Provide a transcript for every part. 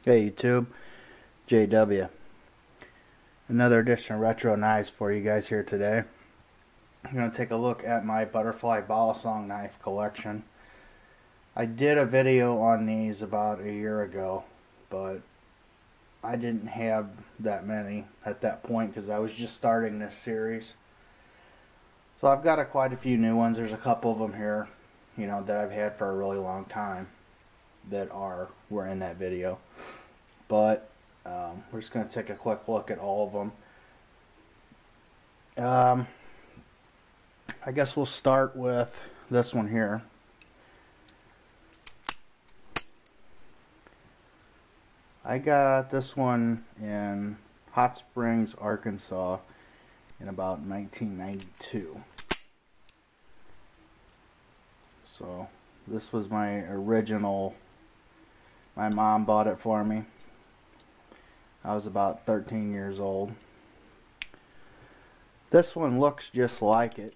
Hey YouTube, JW. Another edition of Retro Knives for you guys here today. I'm going to take a look at my butterfly balisong knife collection. I did a video on these about a year ago, but I didn't have that many at that point because I was just starting this series. So I've got quite a few new ones. There's a couple of them here, that I've had for a really long time that were in that video. But we're just going to take a quick look at all of them. I guess we'll start with this one here. I got this one in Hot Springs, Arkansas in about 1992. So this was my original. My mom bought it for me. I was about 13 years old. This one looks just like it.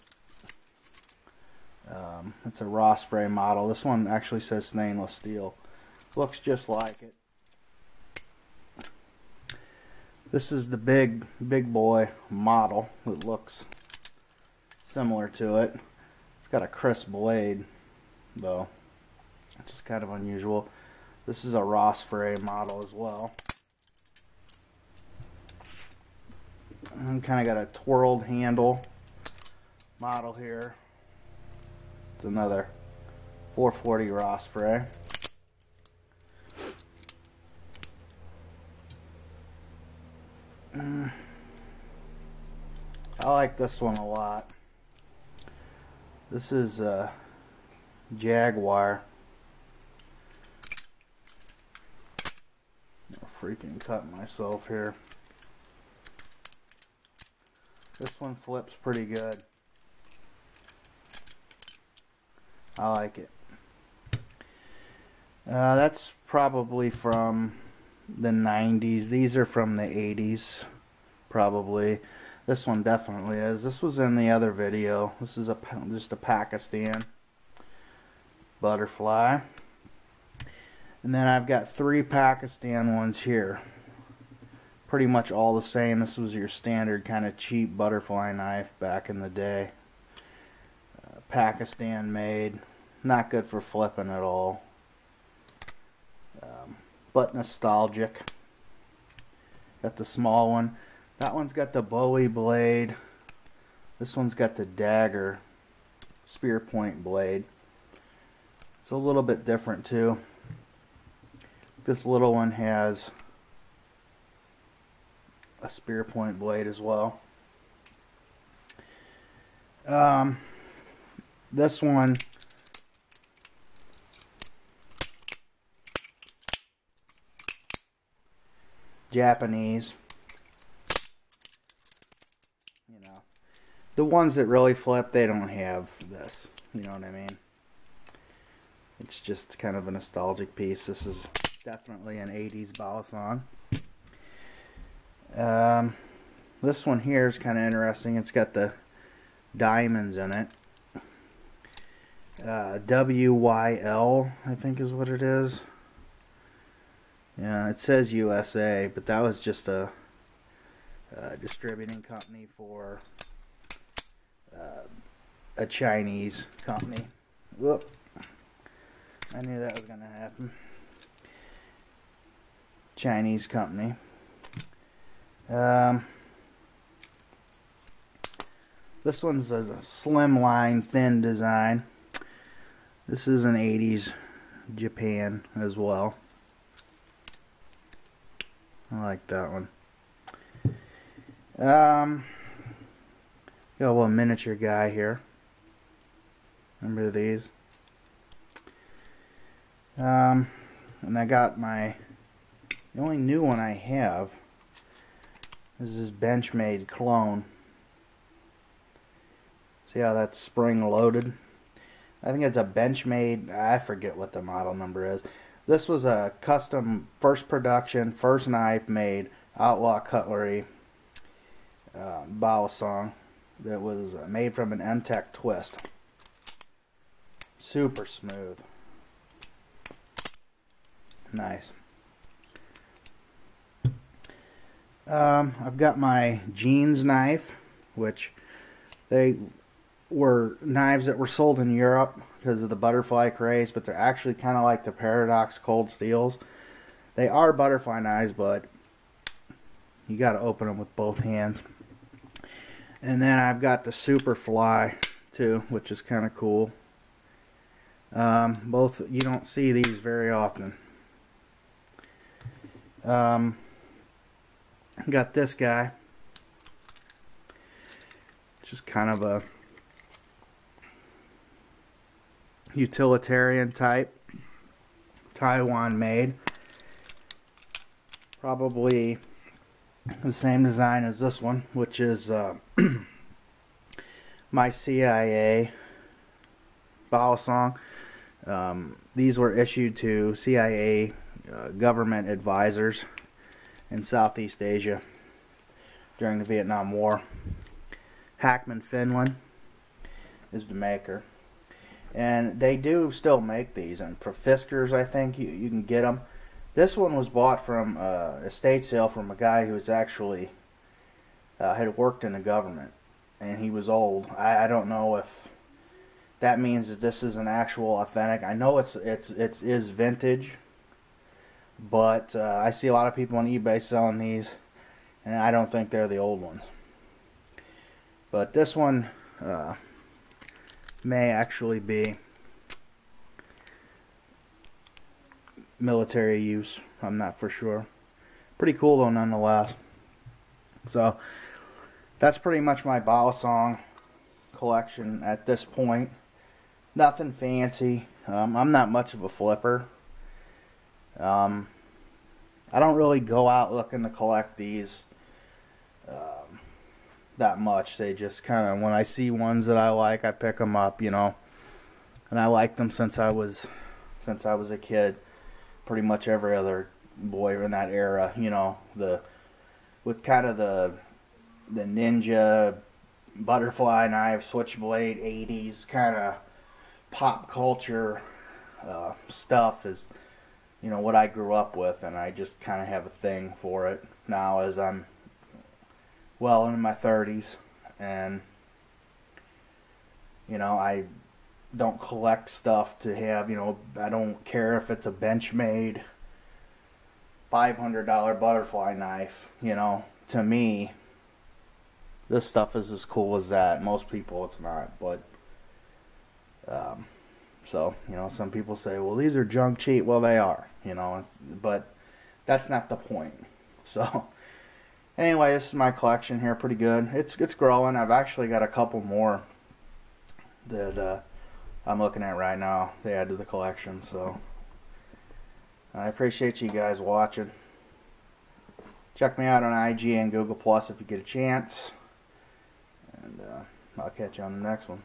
It's a Ross frame model. This one actually says stainless steel. Looks just like it. This is the big boy model. It looks similar to it. It's got a crisp blade though, which is kind of unusual. This is a Ross frame model as well. And kind of got a twirled handle model here. It's another 440 Ross frame. I like this one a lot. This is a Jaguar. I'll freaking cut myself here. This one flips pretty good. I like it. That's probably from the 90s. These are from the 80s, probably. This one definitely is. This was in the other video. This is just a Pakistan butterfly. And then I've got 3 Pakistan ones here. Pretty much all the same. This was your standard kind of cheap butterfly knife back in the day. Pakistan made. Not good for flipping at all. But nostalgic. Got the small one. That one's got the Bowie blade. This one's got the dagger spear point blade. It's a little bit different too. This little one has a spear point blade as well. This one Japanese. The ones that really flip, they don't have this. You know what I mean? It's just kind of a nostalgic piece. This is definitely an 80s balisong. This one here is kind of interesting. It's got the diamonds in it. WYL, I think is what it is. Yeah, it says USA, but that was just a distributing company for a Chinese company. Whoop. I knew that was going to happen. Chinese company. This one's a slimline, thin design. This is an 80s Japan as well. I like that one. Got a little miniature guy here. Remember these? And I got the only new one I have is this Benchmade clone. See how that's spring loaded? I think it's a Benchmade, I forget what the model number is. This was a custom, first production, first knife made, Outlaw Cutlery balisong that was made from an M-Tech twist. Super smooth. Nice. I've got my jeans knife, which they were knives that were sold in Europe because of the butterfly craze, but they're actually kind of like the Paradox Cold Steels. They are butterfly knives, but you got to open them with both hands. And then I've got the Superfly too, which is kind of cool. Both, you don't see these very often. Got this guy, just kind of a utilitarian type, Taiwan made, probably the same design as this one, which is my CIA Balisong. These were issued to CIA government advisors in Southeast Asia during the Vietnam War. Hackman, Finland is the maker. And they do still make these. And for Fiskars, I think you can get them. This one was bought from a estate sale from a guy who was actually had worked in the government. And he was old. I don't know if that means that this is an actual authentic. I know it is vintage. But I see a lot of people on eBay selling these, and I don't think they're the old ones. But this one may actually be military use. I'm not for sure. Pretty cool though nonetheless. So that's pretty much my Balisong collection at this point. Nothing fancy. I'm not much of a flipper. I don't really go out looking to collect these that much. They just kind of, when I see ones that I like, I pick them up, you know. And I liked them since I was a kid. Pretty much every other boy in that era, you know, with kind of the ninja butterfly knife, switchblade, 80s kind of pop culture stuff is, you know, what I grew up with, and I just kind of have a thing for it now as I'm well into my 30s, and, you know, I don't collect stuff to have, you know, I don't care if it's a Benchmade $500 butterfly knife, you know. To me, this stuff is as cool as that. Most people it's not, but so, you know, some people say, well, these are junk cheap. Well, they are, you know, but that's not the point. So, anyway, this is my collection here. Pretty good. It's growing. I've actually got a couple more that I'm looking at right now. They add to the collection. So, I appreciate you guys watching. Check me out on IG and Google Plus if you get a chance. And I'll catch you on the next one.